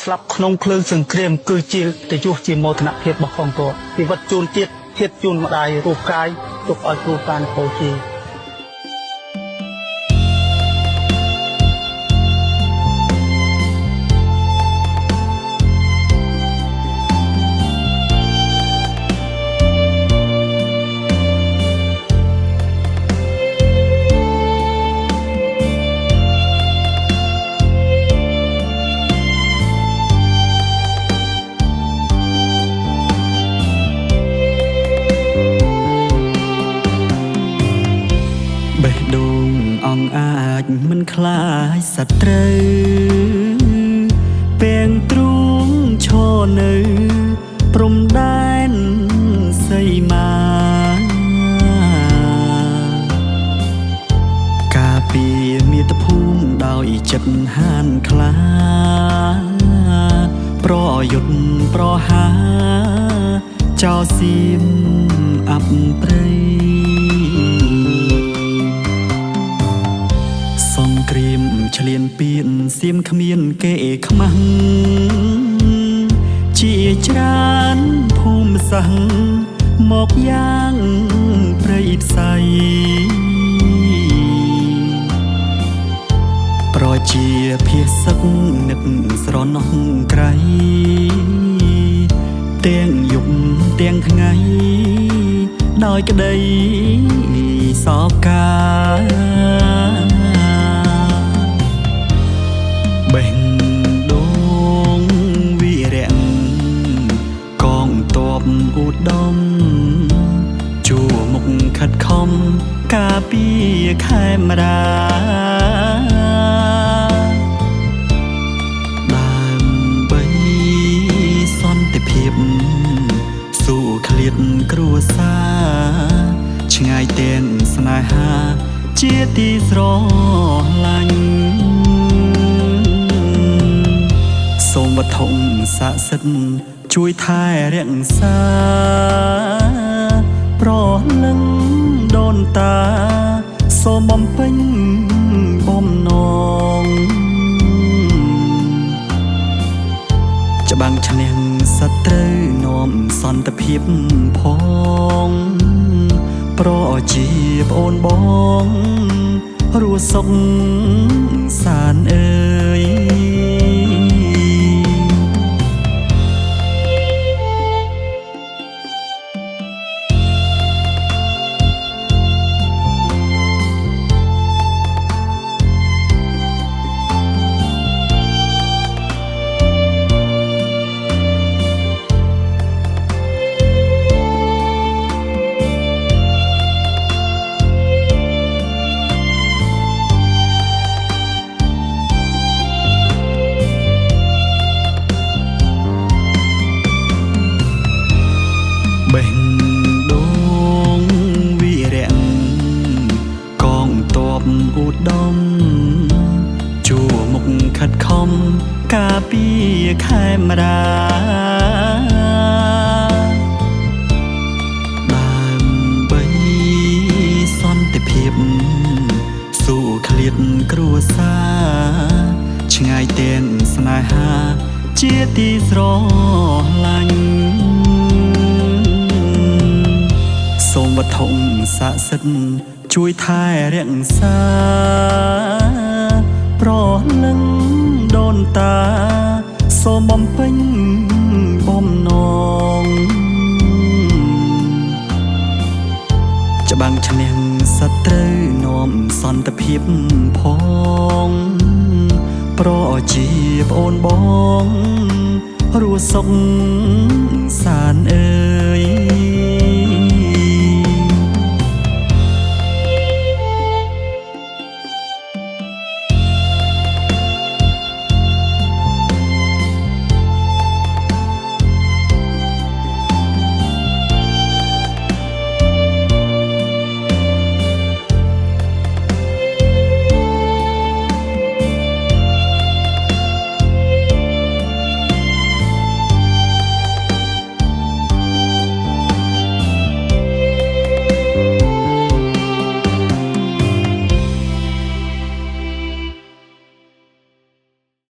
ស្លាប់ក្នុងភ្លើងសង្គ្រាមគឺជាទៅយុះជាមោទនភាពរបស់ផងតជីវិតជូនជាតិធៀបជូនម្ដាយរូបកាយទុកឲ្យគ្រូតានពោជាមិនខ្លាចសត្រូវពេងទ្រូងឈរនៅព្រំដែនសីមាការពីមាតុភូមិដោយចិត្តហានខ្លាប្រយុទ្ធប្រហាចោលសៀមអបព្រៃក្រៀមឆ្លៀនពៀនសៀមគ្មានគេខ្មាំងជាច្រើនភូមិសាស្ត្រមកយ៉ាងព្រៃផ្សៃប្រជាភាសឹកនឹកស្រណោះក្រៃទាំងយប់ទាំងថ្ងៃដោយក្តីសោកការបេះដូងវីរៈកងទ័ពឧត្តមជួមុខខិតខំការពារខេមរាដើម្បីសន្តិភាពสู้ឃ្លាតគ្រួសារឆ្ងាយទាំងស្នេហាជាទីស្រឡាញ់សូមវត្ថុស័ក្តិសិទ្ធិជួយថែរក្សាប្រលឹងដូនតាសូមបំពេញបំណងច្បាំងឈ្នះសត្រូវនាំសន្តិភាពផងប្រជាប្អូនបងរស់សុខសានអើយបេះដូងវីរៈកងទ័ពឧត្តមជួមុខខិតខំការពារខេមរាដើម្បីសន្តិភាពสู้ឃ្លាតគ្រួសារឆ្ងាយទាំងស្នេហាជាទីស្រឡាញ់សូមវត្ថុស័ក្តិសិទ្ធិជួយថែរក្សាប្រលឹងដូនតាសូមបំពេញបំណងច្បាំងឈ្នះសត្រូវនាំសន្តិភាពផងប្រជាប្អូនបងរស់សុខសានអើយ